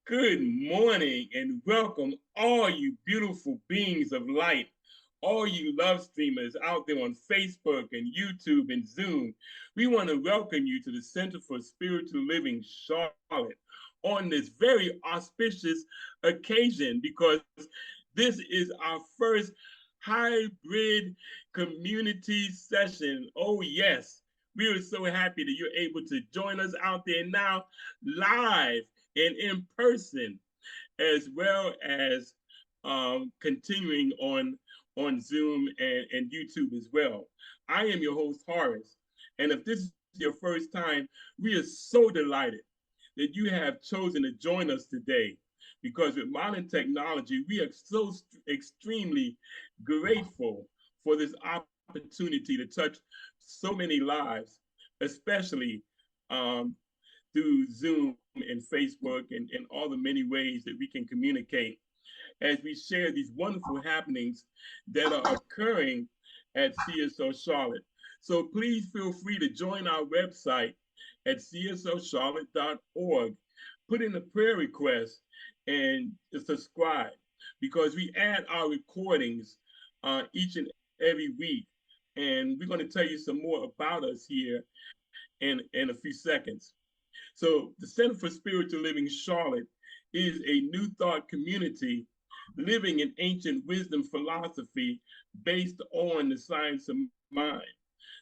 Good morning and welcome, all you beautiful beings of light, all you love streamers out there on Facebook and YouTube and Zoom. We want to welcome you to the Center for Spiritual Living Charlotte on this very auspicious occasion because this is our first hybrid community session. Oh, yes. We are so happy that you're able to join us out there now live and in person, as well as continuing on Zoom and YouTube as well. I am your host, Horace. And if this is your first time, we are so delighted that you have chosen to join us today because with modern technology, we are so extremely grateful for this opportunity to touch so many lives, especially um, through Zoom and Facebook and all the many ways that we can communicate as we share these wonderful happenings that are occurring at CSO Charlotte. So please feel free to join our website at csoCharlotte.org. Put in a prayer request and subscribe because we add our recordings each and every week. And we're going to tell you some more about us here in a few seconds. So, the Center for Spiritual Living Charlotte is a new thought community living in ancient wisdom philosophy based on the science of mind.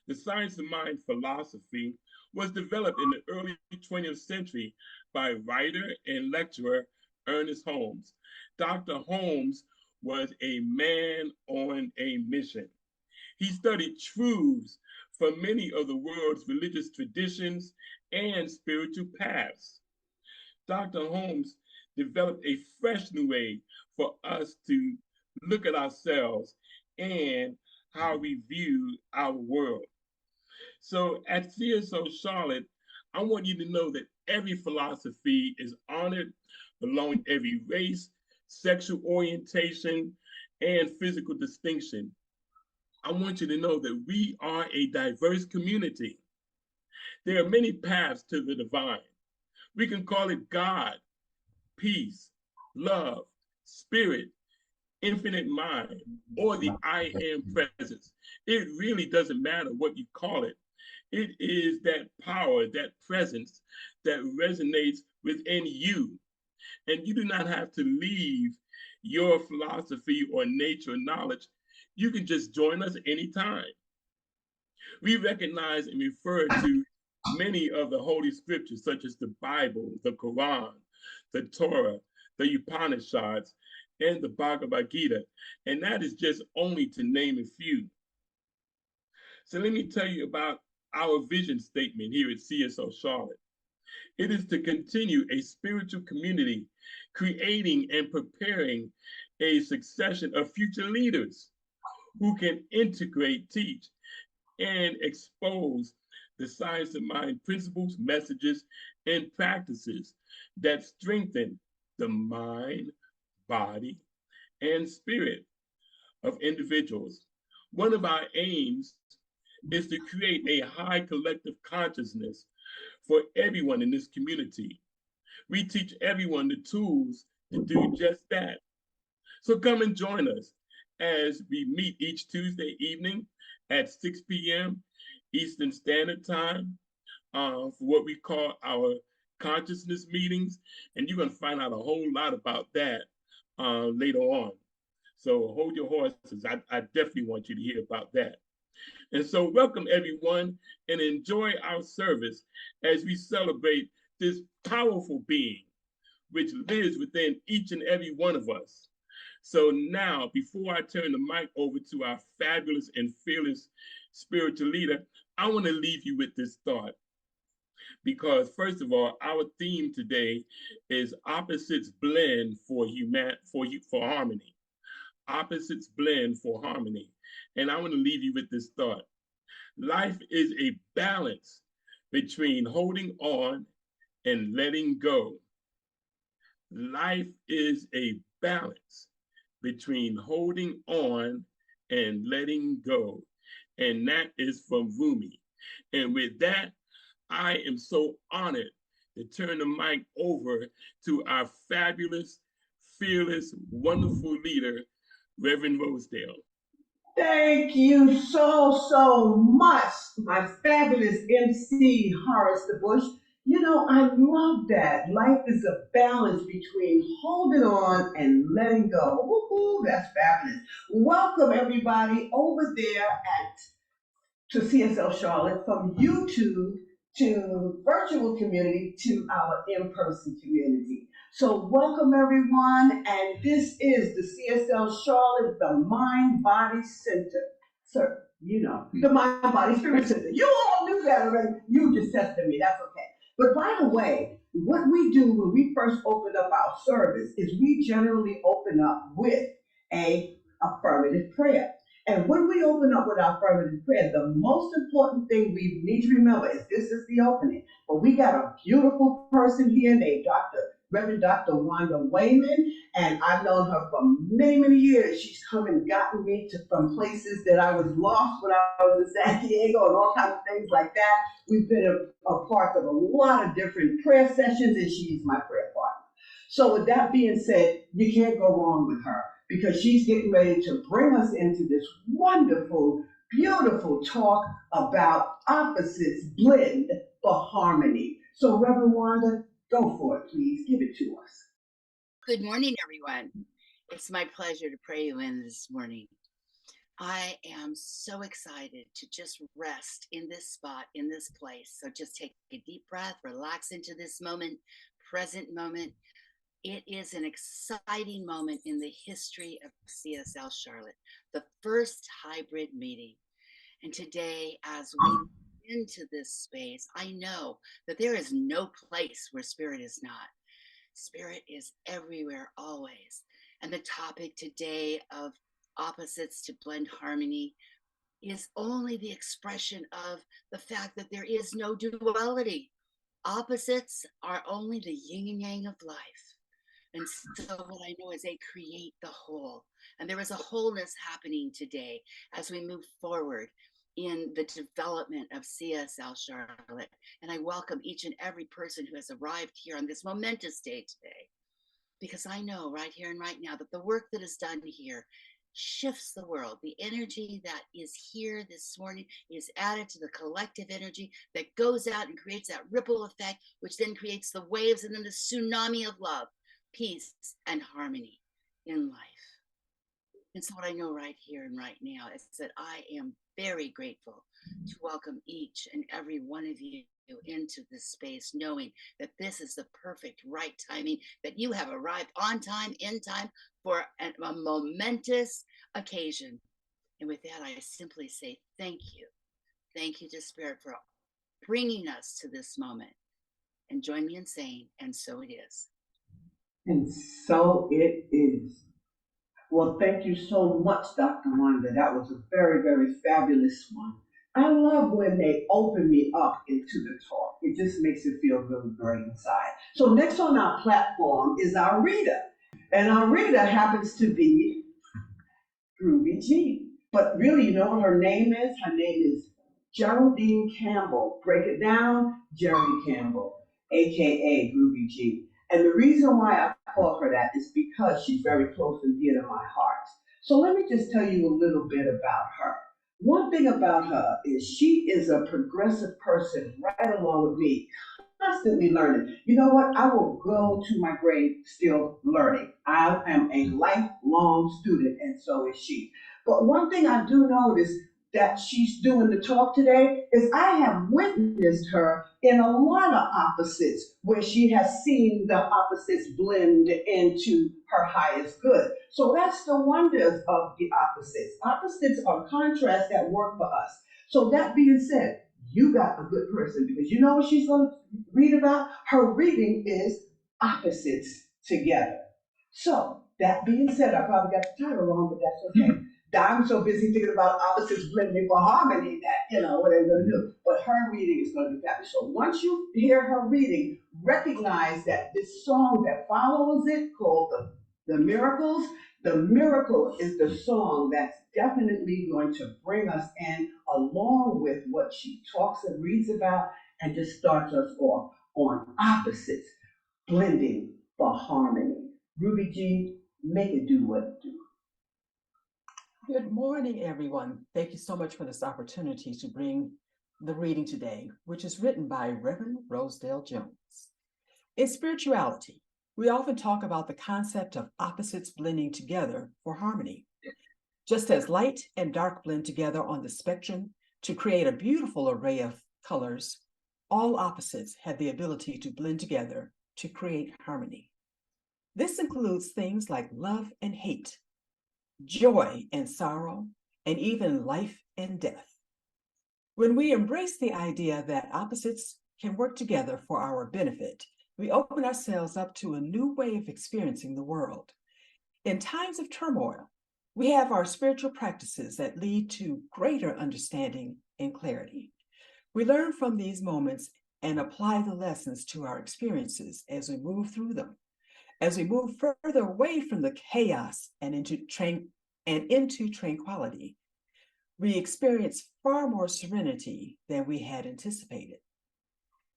The science of mind philosophy was developed in the early 20th century by writer and lecturer Ernest Holmes. Dr. Holmes was a man on a mission. He studied truths from many of the world's religious traditions and spiritual paths. Dr. Holmes developed a fresh new way for us to look at ourselves and how we view our world. So at CSO Charlotte, I want you to know that every philosophy is honored along every race, sexual orientation, and physical distinction. I want you to know that we are a diverse community. There are many paths to the divine. We can call it God, peace, love, spirit, infinite mind, or the I am presence. It really doesn't matter what you call it. It is that power, that presence that resonates within you. And you do not have to leave your philosophy or nature knowledge. You can just join us anytime. We recognize and refer to many of the holy scriptures, such as the Bible, the Quran, the Torah, the Upanishads, and the Bhagavad Gita. And that is just only to name a few. So let me tell you about our vision statement here at CSO Charlotte. It is to continue a spiritual community, creating and preparing a succession of future leaders who can integrate, teach, and expose the science of mind principles, messages, and practices that strengthen the mind, body, and spirit of individuals. One of our aims is to create a high collective consciousness for everyone in this community. We teach everyone the tools to do just that. So come and join us as we meet each Tuesday evening at 6 p.m. Eastern Standard Time for what we call our consciousness meetings. And you're going to find out a whole lot about that later on. So hold your horses. I definitely want you to hear about that. And so, welcome everyone and enjoy our service as we celebrate this powerful being which lives within each and every one of us. So, now, before I turn the mic over to our fabulous and fearless spiritual leader, I want to leave you with this thought. Because, first of all, our theme today is opposites blend for harmony. Opposites blend for harmony. And I want to leave you with this thought. Life is a balance between holding on and letting go. Life is a balance between holding on and letting go. And that is from Rumi. And with that, I am so honored to turn the mic over to our fabulous, fearless, wonderful leader, Reverend Rosedale. Thank you so much, my fabulous MC Horace the Bush. You know, I love that. Life is a balance between holding on and letting go. Woohoo, that's fabulous. Welcome everybody over there at to CSL Charlotte, from YouTube to virtual community to our in-person community. So welcome everyone, and this is the CSL Charlotte, the Mind Body Center. Sir, you know, the Mind Body Spirit Center. You all knew that already. You just tested me, that's okay. But by the way, what we do when we first open up our service is we generally open up with a affirmative prayer. And when we open up with our affirmative prayer, the most important thing we need to remember is this is the opening. But we got a beautiful person here named Reverend Dr. Wanda Wayman, and I've known her for many years. She's come and gotten me from places that I was lost when I was in San Diego and all kinds of things like that. We've been a part of a lot of different prayer sessions, and she's my prayer partner. So with that being said, you can't go wrong with her, because she's getting ready to bring us into this wonderful, beautiful talk about opposites blend for harmony. So Reverend Wanda, go for it, please. Give it to us. Good morning, everyone. It's my pleasure to pray you in this morning. I am so excited to just rest in this spot, in this place. So just take a deep breath, relax into this moment, present moment. It is an exciting moment in the history of CSL Charlotte, the first hybrid meeting. And today, as we move into this space, I know that there is no place where spirit is not. Spirit is everywhere, always. And the topic today of opposites to blend harmony is only the expression of the fact that there is no duality. Opposites are only the yin and yang of life. And so what I know is they create the whole. And there is a wholeness happening today as we move forward in the development of CSL Charlotte. And I welcome each and every person who has arrived here on this momentous day today, because I know right here and right now that the work that is done here shifts the world. The energy that is here this morning is added to the collective energy that goes out and creates that ripple effect, which then creates the waves and then the tsunami of love, peace, and harmony in life. And so what I know right here and right now is that I am very grateful to welcome each and every one of you into this space, knowing that this is the perfect right timing, that you have arrived on time, in time, for a momentous occasion. And with that, I simply say thank you. Thank you to Spirit for bringing us to this moment. And join me in saying, and so it is. And so it is. Well, thank you so much, Dr. Wanda. That was a very fabulous one. I love when they open me up into the talk. It just makes it feel really great inside. So next on our platform is our reader. And our reader happens to be Groovy G. But really, you know what her name is? Her name is Geraldine Campbell. Break it down, Jerry Campbell, aka Groovy G. And the reason why I call her that is because she's very close and dear to my heart. So let me just tell you a little bit about her. One thing about her is she is a progressive person right along with me, constantly learning. You know what? I will go to my grave still learning. I am a lifelong student, and so is she. But one thing I do notice that she's doing the talk today is I have witnessed her in a lot of opposites where she has seen the opposites blend into her highest good. So that's the wonders of the opposites. Opposites are contrasts that work for us. So that being said, you got a good person, because you know what she's going to read about? Her reading is opposites together. So that being said, I probably got the title wrong, but that's okay. I'm so busy thinking about opposites blending for harmony that, you know, what they're going to do. But her reading is going to be fabulous. So once you hear her reading, recognize that this song that follows it, called the Miracles, the Miracle is the song that's definitely going to bring us in, along with what she talks and reads about, and just starts us off on opposites blending for harmony. Ruby G, make it do what it do. Good morning, everyone. Thank you so much for this opportunity to bring the reading today, which is written by Reverend Rosedale Jones. In spirituality, we often talk about the concept of opposites blending together for harmony. Just as light and dark blend together on the spectrum to create a beautiful array of colors, all opposites have the ability to blend together to create harmony. This includes things like love and hate, joy and sorrow, and even life and death. When we embrace the idea that opposites can work together for our benefit, we open ourselves up to a new way of experiencing the world. In times of turmoil, we have our spiritual practices that lead to greater understanding and clarity. We learn from these moments and apply the lessons to our experiences as we move through them. As we move further away from the chaos and into tranquility, we experience far more serenity than we had anticipated.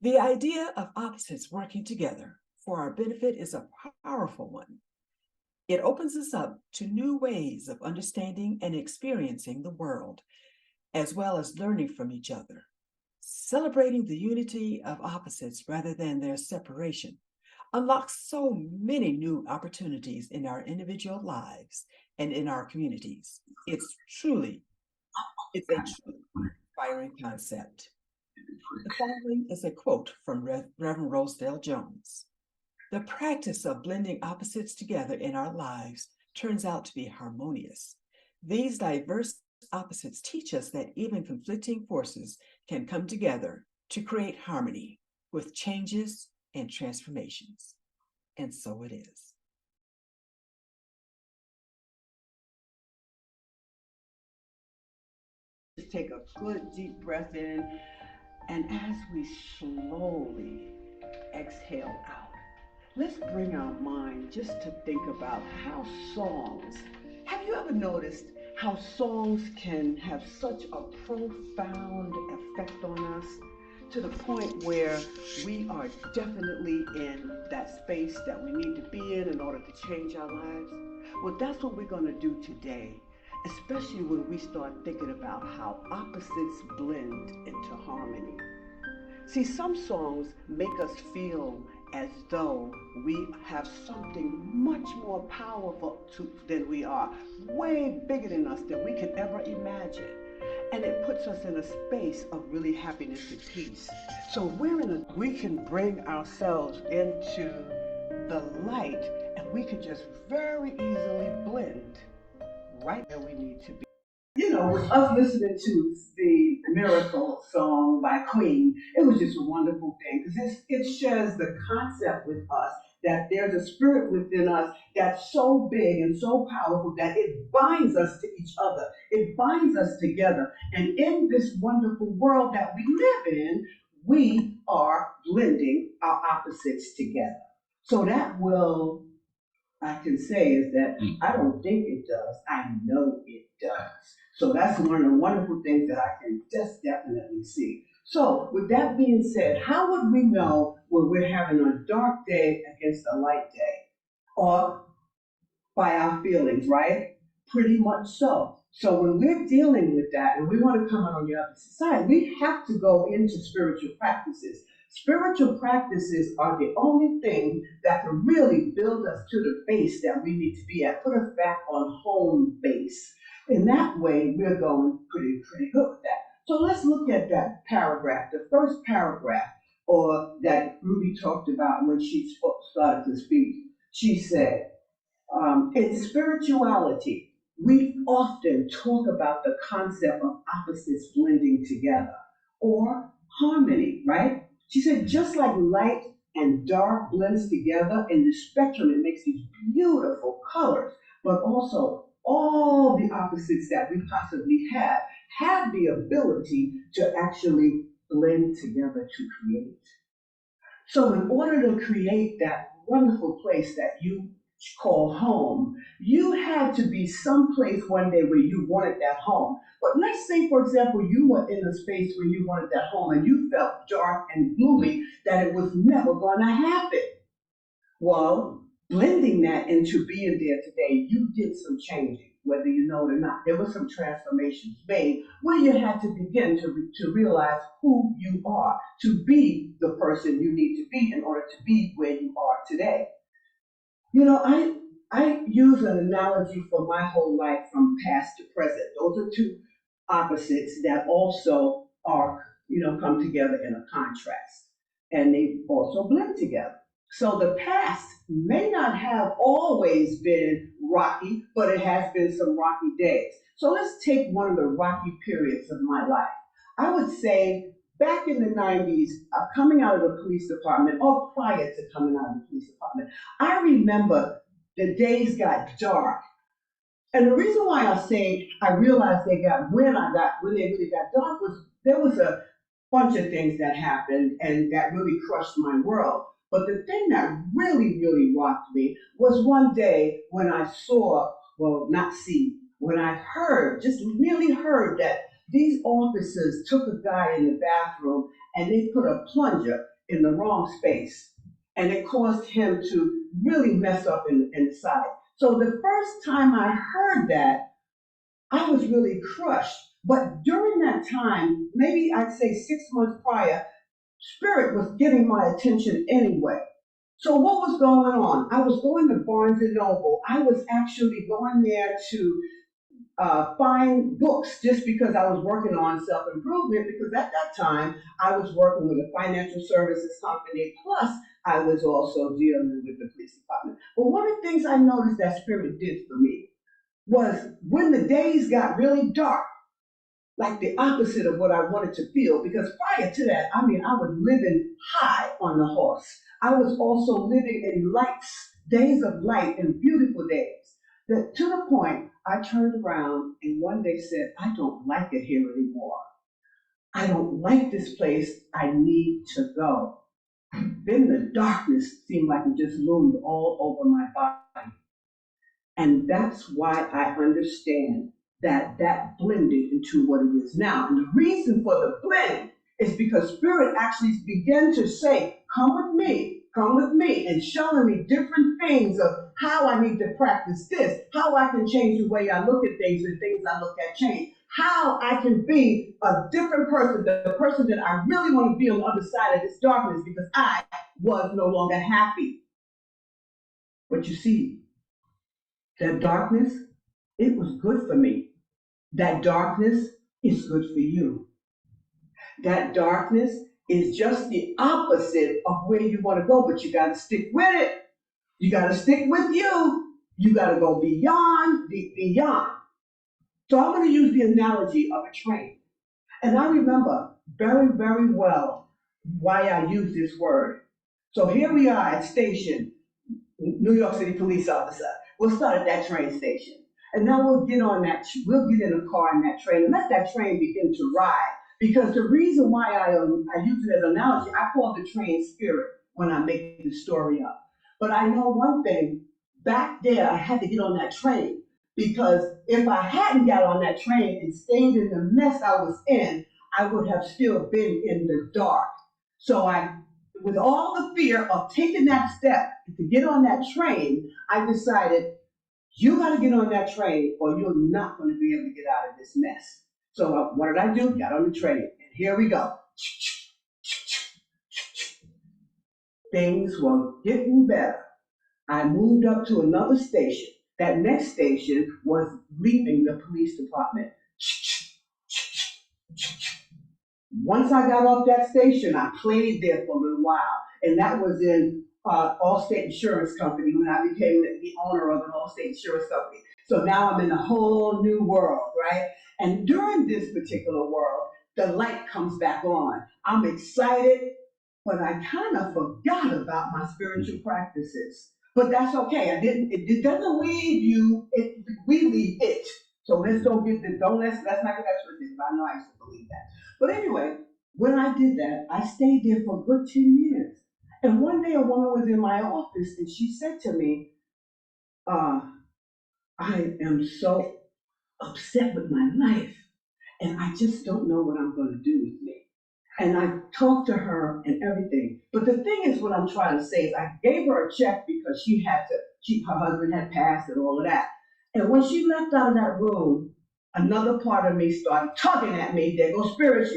The idea of opposites working together for our benefit is a powerful one. It opens us up to new ways of understanding and experiencing the world, as well as learning from each other. Celebrating the unity of opposites rather than their separation unlocks so many new opportunities in our individual lives and in our communities. It's a truly inspiring concept. The following is a quote from Reverend Rosedale Jones. The practice of blending opposites together in our lives turns out to be harmonious. These diverse opposites teach us that even conflicting forces can come together to create harmony with changes and transformations. And so it is. Just take a good deep breath in, and as we slowly exhale out, let's bring our mind just to think about how songs, have you ever noticed how songs can have such a profound effect on us to the point where we are definitely in that space that we need to be in order to change our lives? Well, that's what we're going to do today, especially when we start thinking about how opposites blend into harmony. See, some songs make us feel as though we have something much more powerful than we are, way bigger than us than we can ever imagine. And it puts us in a space of really happiness and peace. So we can bring ourselves into the light, and we can just very easily blend right where we need to be. You know, with us listening to the Miracle song by Queen, it was just a wonderful thing because it shares the concept with us that there's a spirit within us that's so big and so powerful that it binds us to each other. It binds us together. And in this wonderful world that we live in, we are blending our opposites together. So that will I can say is that I don't think it does. I know it does. So that's one of the wonderful things that I can just definitely see. So with that being said, how would we know when we're having a dark day against a light day? Or by our feelings, right? Pretty much so. So when we're dealing with that and we want to come out on the opposite side, we have to go into spiritual practices. Spiritual practices are the only thing that can really build us to the base that we need to be at, put us back on home base. In that way, we're going pretty good with that. So let's look at that paragraph, the first paragraph, or that Ruby talked about when she started to speak. She said, in spirituality, we often talk about the concept of opposites blending together or harmony, right? She said, just like light and dark blends together in the spectrum, it makes these beautiful colors, but also all the opposites that we possibly have the ability to actually blend together to create. So in order to create that wonderful place that you call home. You had to be someplace one day where you wanted that home. But let's say, for example, you were in a space where you wanted that home and you felt dark and gloomy that it was never going to happen. Well, blending that into being there today, you did some changing, whether you know it or not. There were some transformations made where you had to begin to realize who you are, to be the person you need to be in order to be where you are today. You know, I use an analogy for my whole life from past to present. Those are two opposites that also are, come together in a contrast. And they also blend together. So the past may not have always been rocky, but it has been some rocky days. So let's take one of the rocky periods of my life. I would say back in the 90s, coming out of the police department, or prior to coming out of the police department, I remember the days got dark. And the reason why I say I realized when they really got dark was there was a bunch of things that happened and that really crushed my world. But the thing that really, really rocked me was one day when I saw, well, not see, when I heard, just merely heard that these officers took a guy in the bathroom and they put a plunger in the wrong space. And it caused him to really mess up in the side. So the first time I heard that, I was really crushed. But during that time, maybe I'd say 6 months prior, Spirit was getting my attention anyway. So what was going on? I was going to Barnes and Noble. I was actually going there to find books just because I was working on self-improvement, because at that time I was working with a financial services company, plus I was also dealing with the police department. But one of the things I noticed that Spirit did for me was when the days got really dark, like the opposite of what I wanted to feel, because prior to that, I mean, I was living high on the horse. I was also living in days of light and beautiful days. That to the point, I turned around and one day said, I don't like it here anymore. I don't like this place. I need to go. Then the darkness seemed like it just loomed all over my body. And that's why I understand that that blended into what it is now. And the reason for the blend is because Spirit actually began to say, come with me, and showing me different things of how I need to practice this, how I can change the way I look at things and things I look at change, how I can be a different person, the person that I really want to be on the other side of this darkness, because I was no longer happy. But you see, that darkness, it was good for me. That darkness is good for you. That darkness is just the opposite of where you want to go, but you got to stick with it. You got to stick with you. You got to go beyond the beyond. So I'm going to use the analogy of a train. And I remember very, very well why I use this word. So here we are at station, New York City police officer. We'll start at that train station. And now we'll get in a car in that train and let that train begin to ride. Because the reason why I use it as an analogy, I call the train spirit when I make the story up. But I know one thing, back there I had to get on that train, because if I hadn't got on that train and stayed in the mess I was in, I would have still been in the dark. So with all the fear of taking that step to get on that train, I decided, you got to get on that train or you're not going to be able to get out of this mess. So what did I do? Got on the train, and here we go. Things were getting better. I moved up to another station. That next station was leaving the police department. Once I got off that station, I played there for a little while, and that was in Allstate Insurance Company when I became the owner of an Allstate Insurance Company. So now I'm in a whole new world, right? And during this particular world, the light comes back on. I'm excited, but I kind of forgot about my spiritual practices. But that's okay. It doesn't leave you. We leave it. So let's not get that twisted. I know I used to believe that. But anyway, when I did that, I stayed there for a good 10 years. And one day a woman was in my office and she said to me, I am so upset with my life, and I just don't know what I'm going to do with me. And I talked to her and everything. But the thing is, what I'm trying to say is, I gave her a check because her husband had passed and all of that. And when she left out of that room, another part of me started tugging at me. There goes spirit.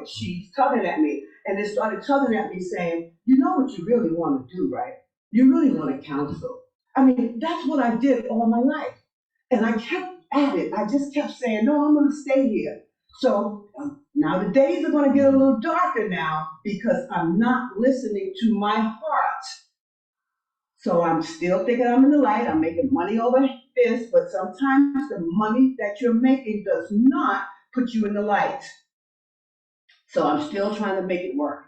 She's tugging at me. And it started tugging at me saying, you know what you really want to do, right? You really want to counsel. I mean, that's what I did all my life. And I kept at it. I just kept saying, no, I'm going to stay here. So now the days are going to get a little darker now because I'm not listening to my heart. So I'm still thinking I'm in the light. I'm making money over this, but sometimes the money that you're making does not put you in the light. So I'm still trying to make it work.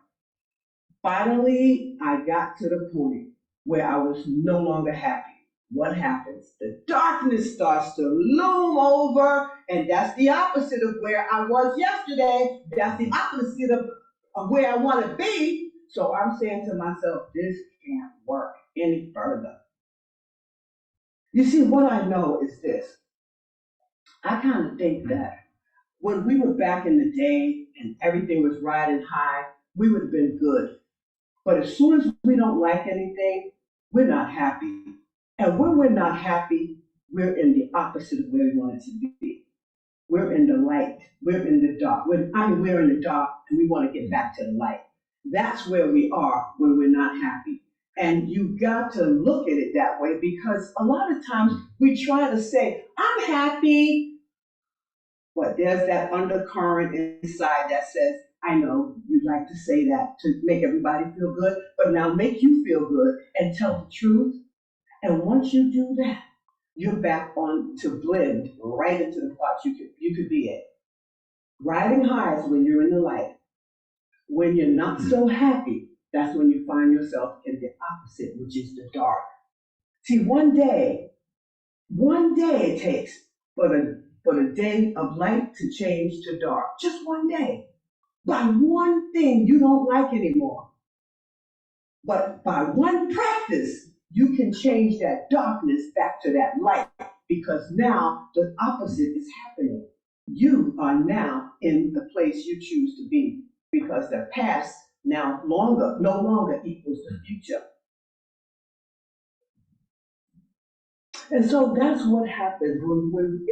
Finally, I got to the point where I was no longer happy. What happens? The darkness starts to loom over, and that's the opposite of where I was yesterday. That's the opposite of where I want to be. So I'm saying to myself, this can't work any further. You see, what I know is this. I kind of think that when we were back in the day and everything was riding high, we would have been good. But as soon as we don't like anything, we're not happy. And when we're not happy, we're in the opposite of where we want it to be. We're in the light. We're in the dark. We're in the dark and we want to get back to the light. That's where we are when we're not happy. And you got to look at it that way because a lot of times we try to say, I'm happy, but there's that undercurrent inside that says, I know you like to say that to make everybody feel good, but now make you feel good and tell the truth. And once you do that, you're back on to blend right into the part you could be in. Riding high is when you're in the light. When you're not so happy, that's when you find yourself in the opposite, which is the dark. See, one day it takes for the day of light to change to dark. Just one day. By one thing you don't like anymore. But by one practice, you can change that darkness back to that light because now the opposite is happening. You are now in the place you choose to be because the past now no longer equals the future. And so that's what happens when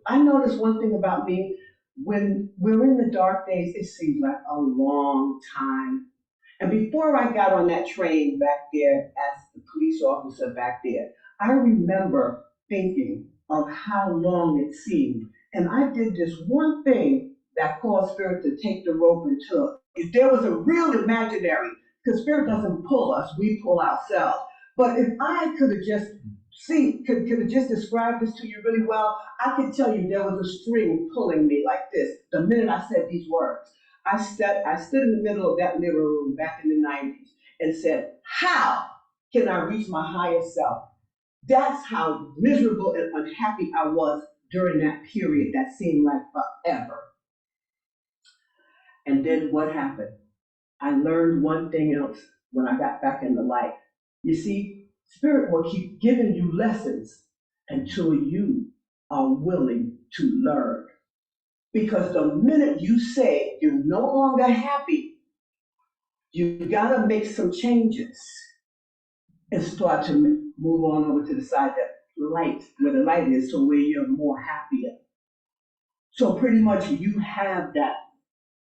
I notice one thing about me, when we're in the dark days, it seems like a long time. And before I got on that train back there as the police officer back there, I remember thinking of how long it seemed. And I did this one thing that caused Spirit to take the rope and took. If there was a real imaginary, because Spirit doesn't pull us, we pull ourselves. But if I could have just could have just described this to you really well, I could tell you there was a string pulling me like this the minute I said these words. I stood in the middle of that living room back in the 90s and said, how can I reach my higher self? That's how miserable and unhappy I was during that period that seemed like forever. And then what happened? I learned one thing else when I got back in the light. You see, Spirit will keep giving you lessons until you are willing to learn. Because the minute you say you're no longer happy, you gotta make some changes and start to move on over to the side that light, where the light is, so where you're more happier. So pretty much you have that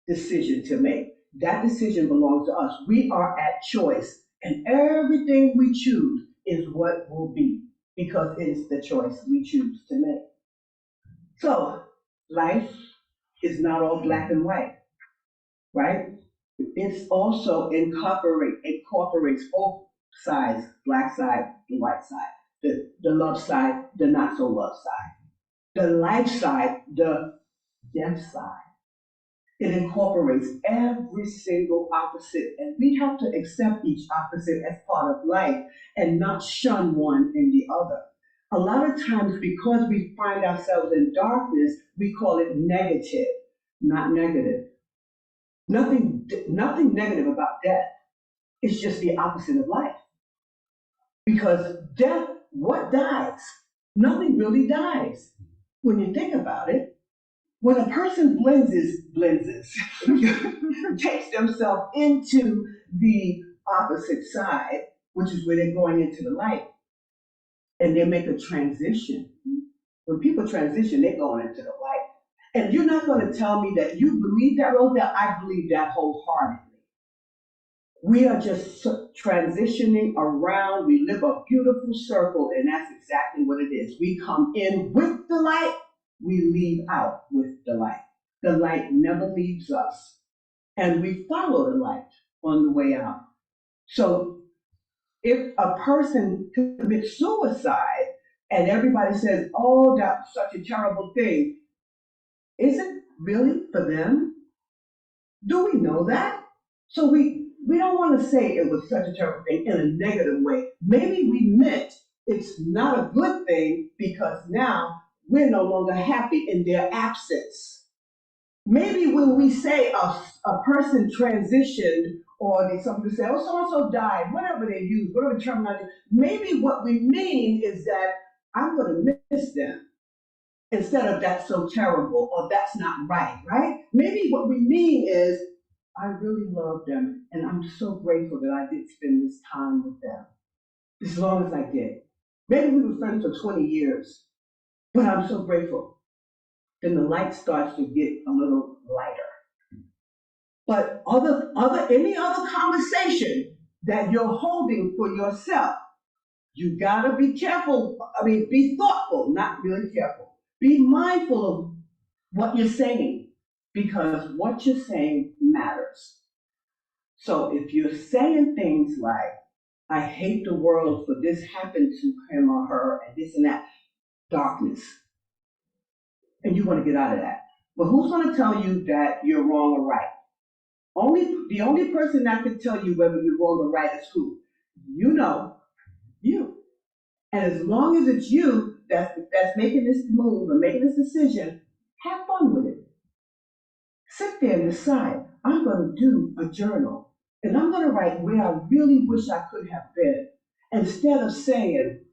decision to make. That decision belongs to us. We are at choice, and everything we choose is what will be because it is the choice we choose to make. So life is not all black and white, right? It's also incorporates both sides, black side, the white side, the love side, the not so love side, the life side, the death side. It incorporates every single opposite, and we have to accept each opposite as part of life and not shun one and the other. A lot of times, because we find ourselves in darkness, we call it negative, not negative. Nothing negative about death. It's just the opposite of life. Because death what dies? Nothing really dies when you think about it. When a person takes themselves into the opposite side, which is where they're going into the light, and they make a transition. When people transition, they're going into the light. And you're not going to tell me that you believe that, Rosedale. I believe that wholeheartedly. We are just transitioning around. We live a beautiful circle, and that's exactly what it is. We come in with the light, we leave out with the light. The light never leaves us, and we follow the light on the way out. So if a person commits suicide and everybody says, oh, that's such a terrible thing, is it really for them? Do we know that? So we don't want to say it was such a terrible thing in a negative way. Maybe we meant it's not a good thing because now we're no longer happy in their absence. Maybe when we say a person transitioned, or some people say, oh, so and so died, whatever they use, whatever terminology, maybe what we mean is that I'm going to miss them instead of that's so terrible or that's not right, right? Maybe what we mean is I really love them and I'm so grateful that I did spend this time with them as long as I did. Maybe we were friends for 20 years, but I'm so grateful. Then the light starts to get a little lighter. But any other conversation that you're holding for yourself, you gotta be careful. I mean, be thoughtful, not really careful. Be mindful of what you're saying, because what you're saying matters. So if you're saying things like, I hate the world for this happened to him or her and this and that, darkness, and you want to get out of that. But who's going to tell you that you're wrong or right? The only person that can tell you whether you're wrong or right is who? You know, you. And as long as it's you that's making this move or making this decision, have fun with it. Sit there and decide, I'm going to do a journal. And I'm going to write where I really wish I could have been. Instead of saying,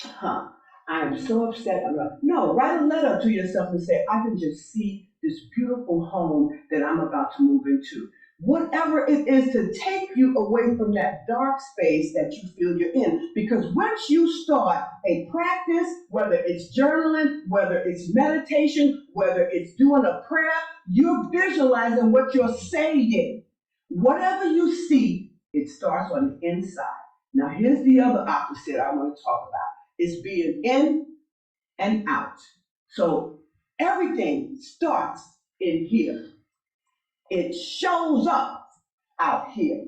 huh, I'm so upset. No, write a letter to yourself and say, I can just see this beautiful home that I'm about to move into. Whatever it is to take you away from that dark space that you feel you're in. Because once you start a practice, whether it's journaling, whether it's meditation, whether it's doing a prayer, you're visualizing what you're saying. Whatever you see, it starts on the inside. Now, here's the other opposite I want to talk about. Is being in and out. So everything starts in here. It shows up out here.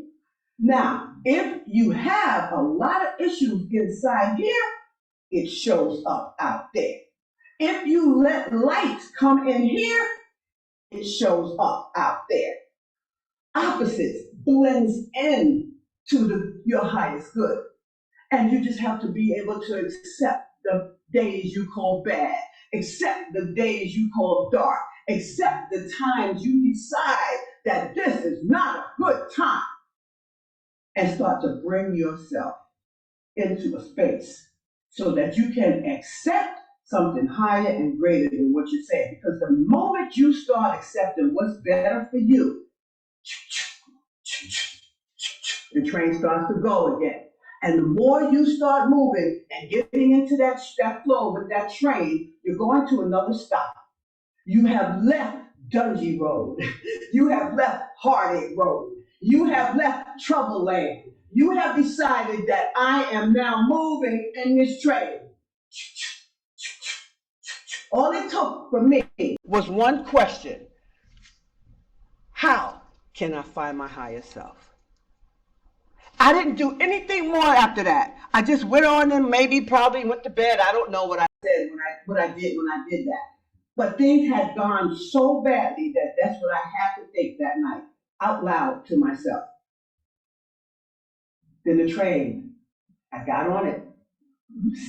Now, if you have a lot of issues inside here, it shows up out there. If you let light come in here, it shows up out there. Opposites blends in to your highest good. And you just have to be able to accept the days you call bad, accept the days you call dark, accept the times you decide that this is not a good time, and start to bring yourself into a space so that you can accept something higher and greater than what you're saying. Because the moment you start accepting what's better for you, the train starts to go again. And the more you start moving and getting into that flow with that train, you're going to another stop. You have left Dungy Road. You have left Heartache Road. You have left Trouble Land. You have decided that I am now moving in this train. All it took for me was one question. How can I find my higher self? I didn't do anything more after that. I just went on and probably went to bed. I don't know what I said what I did when I did that. But things had gone so badly that that's what I had to think that night, out loud to myself. Then the train, I got on it,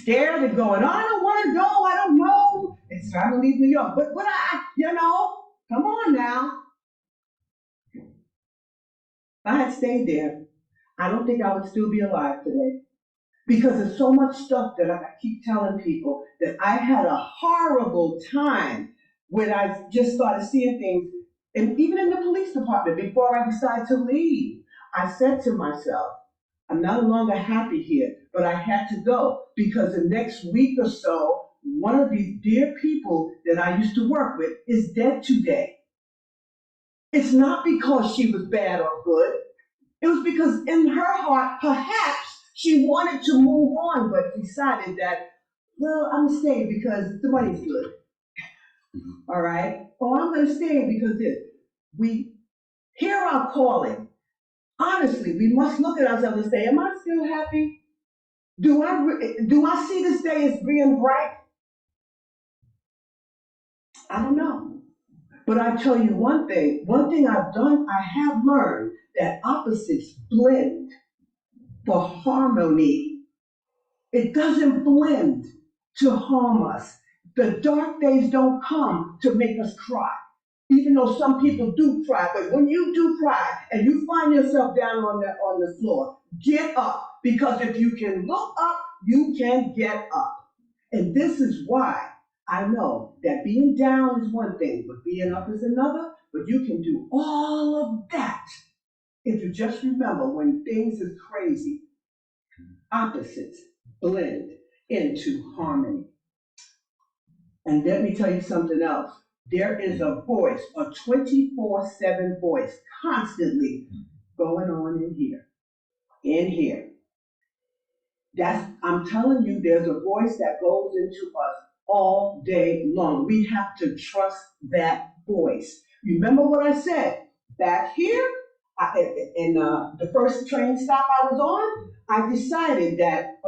scared and going, I don't want to go, I don't know. It's time to leave New York. But come on now. If I had stayed there, I don't think I would still be alive today. because there's so much stuff that I keep telling people that I had a horrible time when I just started seeing things, and even in the police department, before I decided to leave, I said to myself, I'm no longer happy here, but I had to go because the next week or so, one of these dear people that I used to work with is dead today. It's not because she was bad or good. It was because in her heart, perhaps she wanted to move on, but decided that, well, I'm staying because the money's good. All right? Or I'm going to stay because this. We hear our calling. Honestly, we must look at ourselves and say, am I still happy? Do I see this day as being bright? I don't know. But I tell you one thing I've done, I have learned that opposites blend for harmony. It doesn't blend to harm us. The dark days don't come to make us cry. Even though some people do cry, but when you do cry and you find yourself down on the floor, get up. Because if you can look up, you can get up. And this is why I know that being down is one thing, but being up is another. But you can do all of that if you just remember when things is crazy, opposites blend into harmony. And let me tell you something else. There is a voice, a 24/7 voice, constantly going on in here. In here. I'm telling you, there's a voice that goes into us all day long. We have to trust that voice. Remember what I said? Back here, in the first train stop I was on, I decided that,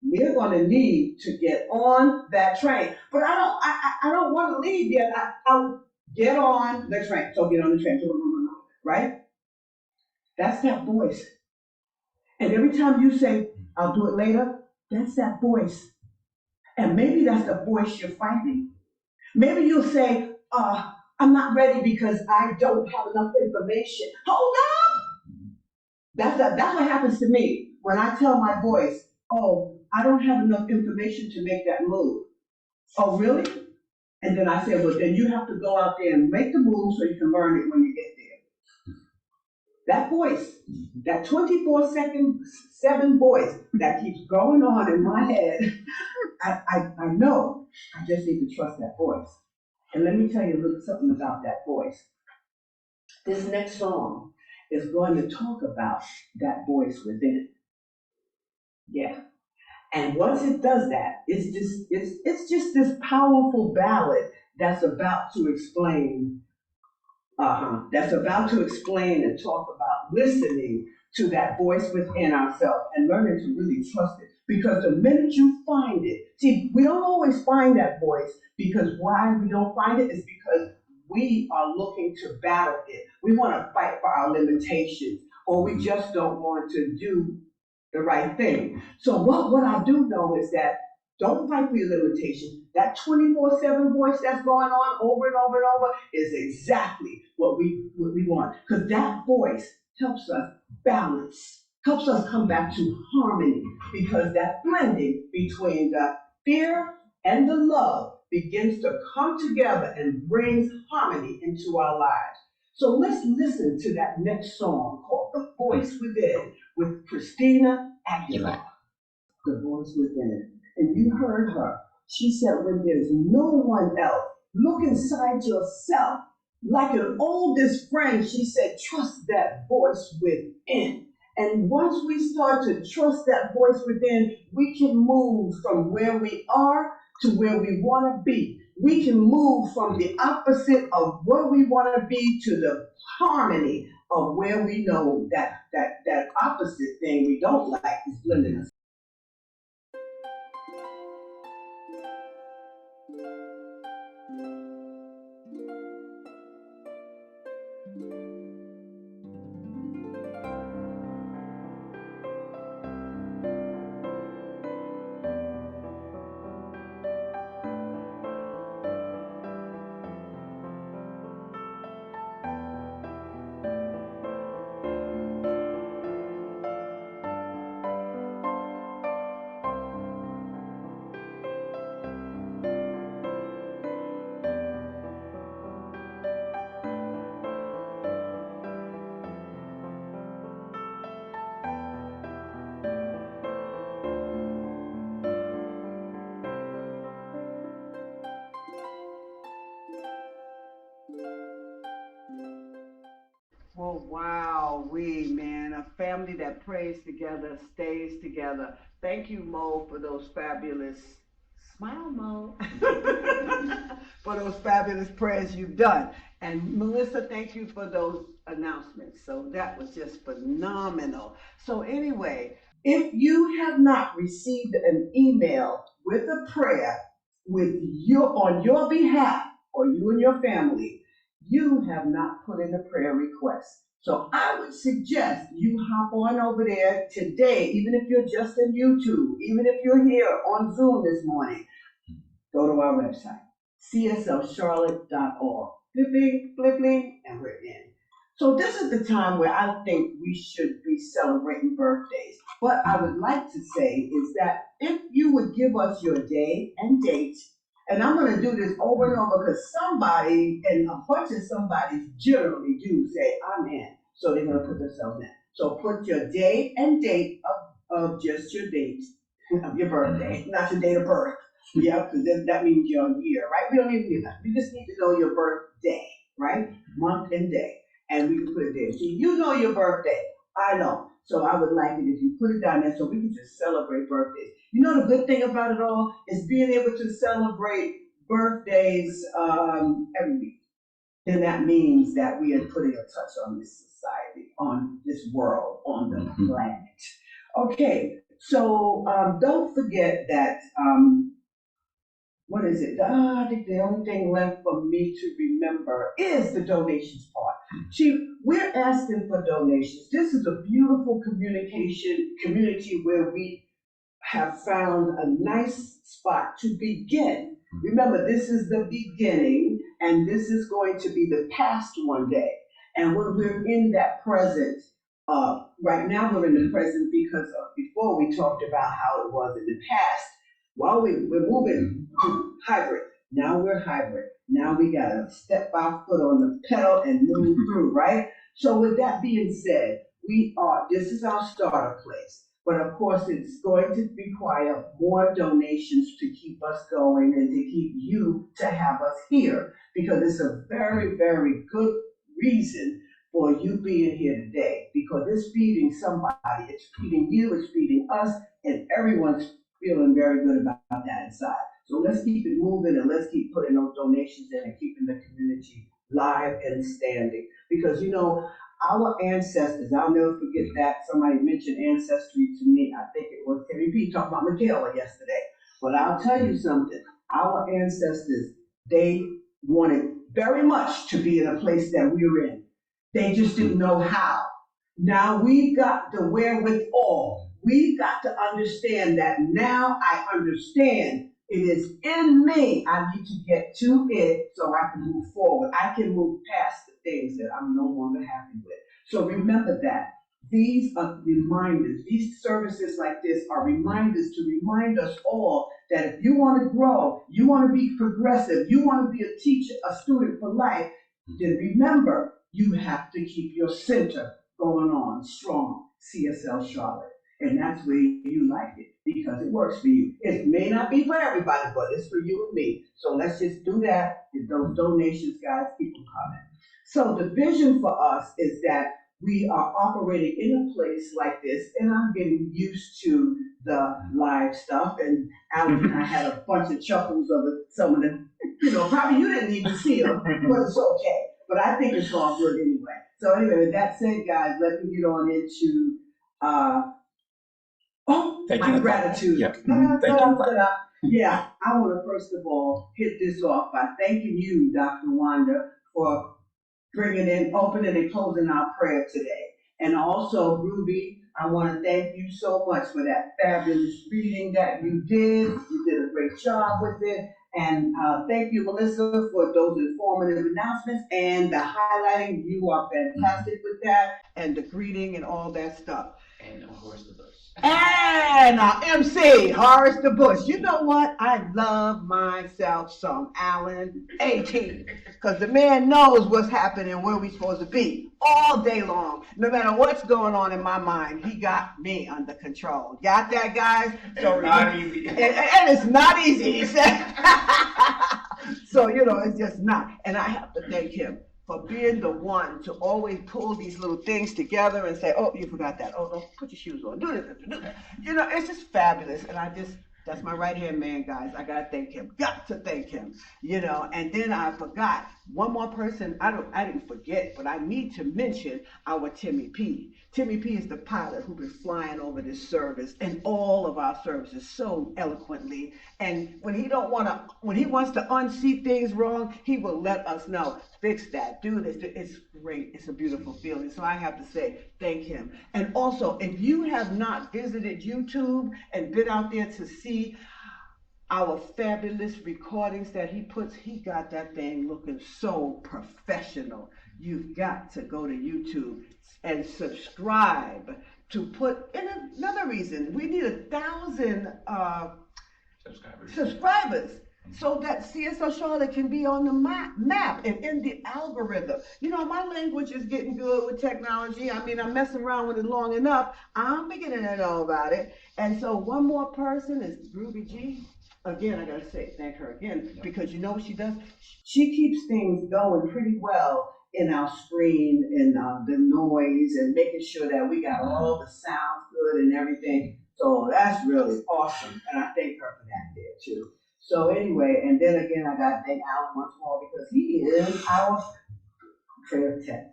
we're going to need to get on that train. But I don't want to leave yet. I'll get on the train. So get on the train, right? That's that voice. And every time you say, I'll do it later, that's that voice. And maybe that's the voice you're fighting. Maybe you'll say, I'm not ready because I don't have enough information. Hold up! That's what happens to me when I tell my voice, oh, I don't have enough information to make that move. Oh, really? And then I say, well, then you have to go out there and make the move so you can learn it when you get there. That voice, that 24/7 voice that keeps going on in my head, I know. I just need to trust that voice. And let me tell you a little something about that voice. This next song is going to talk about that voice within. Yeah. And once it does that, it's just this powerful ballad that's about to explain. That's about to explain and talk about listening to that voice within ourselves and learning to really trust it. Because the minute you find it, see, we don't always find that voice because why we don't find it is because we are looking to battle it. We want to fight for our limitations, or we just don't want to do the right thing. So what I do know is that don't fight for your limitation. That 24/7 voice that's going on over and over and over is exactly what we want. Because that voice helps us balance, helps us come back to harmony. Because that blending between the fear and the love begins to come together and brings harmony into our lives. So let's listen to that next song called The Voice Within with Christina Aguilar. The voice within. And you heard her. She said, when there's no one else, look inside yourself. Like an oldest friend, she said, trust that voice within. And once we start to trust that voice within, we can move from where we are to where we want to be. We can move from the opposite of where we want to be to the harmony of where we know that opposite thing we don't like is blending us. Well, wow, man, a family that prays together stays together. Thank you, Mo, for those fabulous, smile, Mo, for those fabulous prayers you've done. And Melissa, thank you for those announcements. So that was just phenomenal. So anyway, if you have not received an email with a prayer with your on your behalf or you and your family, you have not put in a prayer request. So I would suggest you hop on over there today, even if you're just in YouTube, even if you're here on Zoom this morning, go to our website, cslcharlotte.org. Flipping, flipping, and we're in. So this is the time where I think we should be celebrating birthdays. What I would like to say is that if you would give us your day and date, and I'm going to do this over and over because somebody, and a bunch of somebodies generally do say, I'm in. So they're going to put themselves in. So put your day and date of just your date of your birthday, not your date of birth. Yeah, because that means your year, right? We don't even need that. We just need to know your birthday, right? Month and day. And we can put it there. See, you know your birthday. I know. So I would like it if you put it down there so we can just celebrate birthdays. You know the good thing about it all is being able to celebrate birthdays every week. Then that means that we are putting a touch on this society, on this world, on the planet. Okay, so don't forget that what is it? I think the only thing left for me to remember is the donations part. We're asking for donations. This is a beautiful community where we have found a nice spot to begin. Remember, this is the beginning, and this is going to be the past one day. And when we're in that present, right now we're in the present because before we talked about how it was in the past. Well, we're moving hybrid. Now we're hybrid. Now we got to step our foot on the pedal and move through, right? So with that being said, this is our starter place. But of course, it's going to require more donations to keep us going and to keep you to have us here. Because it's a very, very good reason for you being here today. Because it's feeding somebody. It's feeding you, it's feeding us, and everyone's feeling very good about that inside. So let's keep it moving and let's keep putting those donations in and keeping the community live and standing. Because our ancestors, I'll never forget that. Somebody mentioned ancestry to me. I think it was Terry P talking about Michaela yesterday. But I'll tell you something. Our ancestors, they wanted very much to be in a place that we were in. They just didn't know how. Now we've got the wherewithal. We've got to understand that now I understand it is in me. I need to get to it so I can move forward. I can move past the things that I'm no longer happy with. So remember that. These are reminders. These services like this are reminders to remind us all that if you want to grow, you want to be progressive, you want to be a teacher, a student for life, then remember, you have to keep your center going on strong, CSL Charlotte. And that's where you like it because it works for you. It may not be for everybody, but it's for you and me. So let's just do that. Get those donations, guys, keep them coming. So the vision for us is that we are operating in a place like this, and I'm getting used to the live stuff. And Alex and I had a bunch of chuckles of it, some of them. Probably you didn't even see them, but it's okay. But I think it's all good anyway. So anyway, with that said, guys, let me get on into my gratitude. Yeah. Thank you. Yeah, I want to first of all hit this off by thanking you, Dr. Wanda, for opening and closing our prayer today. And also, Ruby, I want to thank you so much for that fabulous reading that you did. You did a great job with it. And thank you, Melissa, for those informative announcements and the highlighting. You are fantastic with that, and the greeting and all that stuff. And of course the Bush. And our MC, Horace the Bush. You know what? I love myself some Alan 18. Because the man knows what's happening, where we're supposed to be all day long. No matter what's going on in my mind, he got me under control. Got that, guys? So it's not easy. And it's not easy, he said. So, it's just not. And I have to thank him for being the one to always pull these little things together and say, oh, you forgot that. Oh, no, put your shoes on. Do this, do that. You know, it's just fabulous. And that's my right-hand man, guys. I got to thank him. Got to thank him. You know, and then I forgot one more person. I didn't forget, but I need to mention our Timmy P. Timmy P is the pilot who's been flying over this service and all of our services so eloquently. And when he wants to unseat things wrong, he will let us know. Fix that, do this. It's great. It's a beautiful feeling. So I have to say thank him. And also, if you have not visited YouTube and been out there to see our fabulous recordings that he got that thing looking so professional. You've got to go to YouTube and subscribe to put in another reason. We need 1,000 subscribers so that CSO Charlotte can be on the map and in the algorithm. You know, my language is getting good with technology. I mean, I'm messing around with it long enough. I'm beginning to know about it. And so one more person is Ruby G. Again, I gotta say thank her again, because you know what she does? She keeps things going pretty well in our screen and the noise and making sure that we got all the sounds good and everything. So that's really awesome, and I thank her for that there too. So anyway, and then again, I gotta thank Alan once more because he is our prayer tech.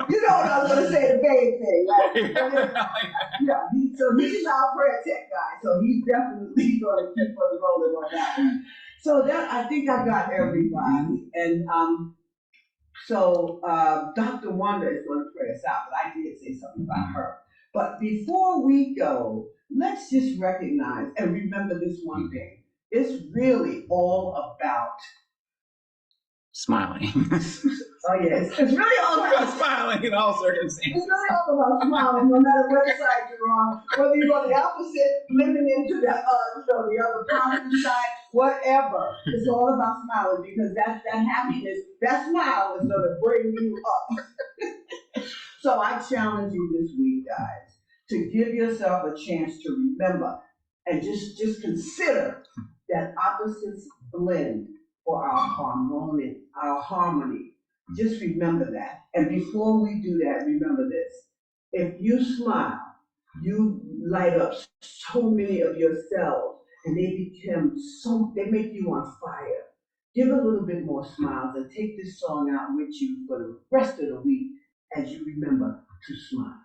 You know what I was gonna say, the main thing, right? Yeah, he's our prayer tech guy, so he's definitely gonna keep us rolling on that one. So that I think I got everybody, and so Dr. Wanda is gonna pray us out, but I did say something about her. But before we go, let's just recognize and remember this one thing. It's really all about Smiling. oh yes, it's really all about smiling in all circumstances. it's really all about smiling, no matter what side you're on, whether you're on the opposite, living into the the other positive side, whatever. It's all about smiling because that happiness, that smile is gonna bring you up. So I challenge you this week, guys, to give yourself a chance to remember and just consider that opposites blend for our harmony. Just remember that. And before we do that, remember this. If you smile, you light up so many of your cells and they make you on fire. Give a little bit more smiles and take this song out with you for the rest of the week as you remember to smile.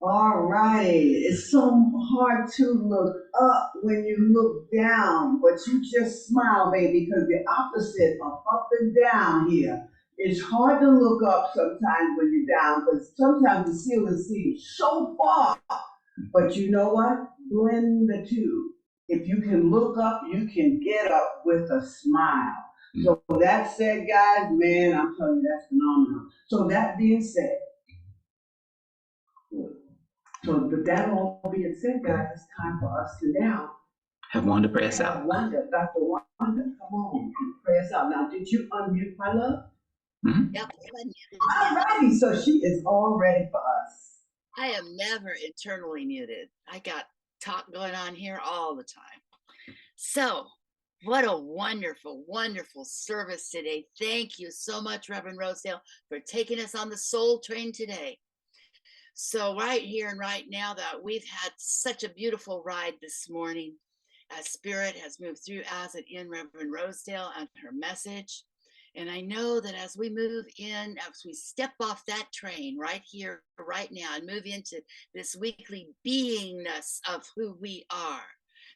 All righty. It's so hard to look up when you look down, but you just smile, baby, because the opposite of up and down here. It's hard to look up sometimes when you're down, because sometimes the ceiling seems so far. But you know what? Blend the two. If you can look up, you can get up with a smile. So that said, guys, man, I'm telling you, that's phenomenal. So that being said, so with that all being said, guys, it's time for us to now Have Wanda pray us out. Wanda, Dr. Wanda, come on, pray us out. Now, did you unmute my love? Mm-hmm. Yep. All righty, so she is all ready for us. I am never internally muted. I got talk going on here all the time. So, what a wonderful, wonderful service today. Thank you so much, Reverend Rosedale, for taking us on the soul train today. So right here and right now that we've had such a beautiful ride this morning as Spirit has moved through as it in Reverend Rosedale and her message. And I know that as we move in, as we step off that train right here, right now, and move into this weekly beingness of who we are,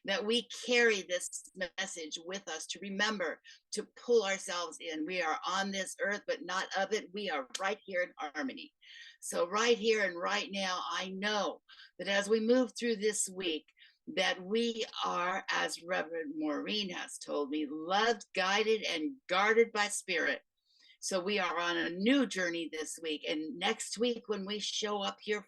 that we carry this message with us to remember to pull ourselves in. We are on this earth, but not of it. We are right here in harmony. So right here and right now, I know that as we move through this week, that we are, as Reverend Maureen has told me, loved, guided, and guarded by Spirit. So we are on a new journey this week. And next week, when we show up here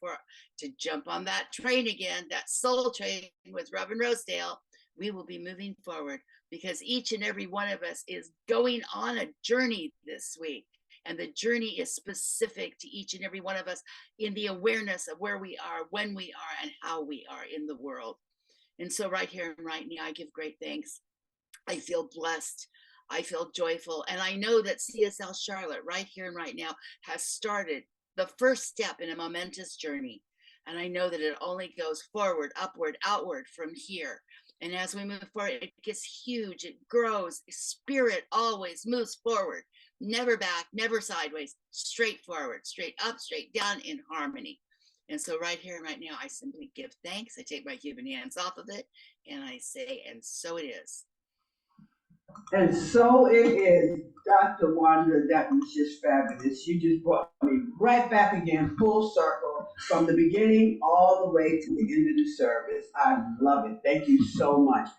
to jump on that train again, that soul train with Reverend Rosedale, we will be moving forward because each and every one of us is going on a journey this week. And the journey is specific to each and every one of us in the awareness of where we are, when we are, and how we are in the world. And so right here and right now, I give great thanks. I feel blessed. I feel joyful. And I know that CSL Charlotte, right here and right now, has started the first step in a momentous journey. And I know that it only goes forward, upward, outward from here. And as we move forward, it gets huge, it grows. Spirit always moves forward, never back, never sideways, straight forward, straight up, straight down in harmony. And so right here and right now, I simply give thanks. I take my human hands off of it and I say, and so it is. And so it is, Dr. Wanda, that was just fabulous. You just brought me right back again, full circle, from the beginning all the way to the end of the service. I love it. Thank you so much.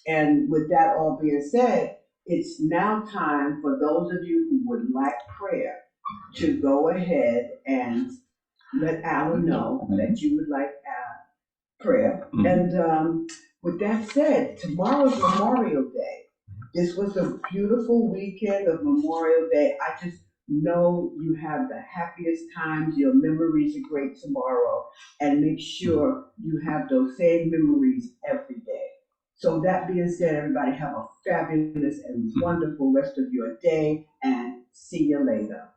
And with that all being said, it's now time for those of you who would like prayer to go ahead and let Alan know that you would like prayer. And with that said, tomorrow's Memorial Day. This was a beautiful weekend of Memorial Day. I just know you have the happiest times. Your memories are great tomorrow. And make sure you have those same memories every day. So that being said, everybody have a fabulous and wonderful rest of your day and see you later.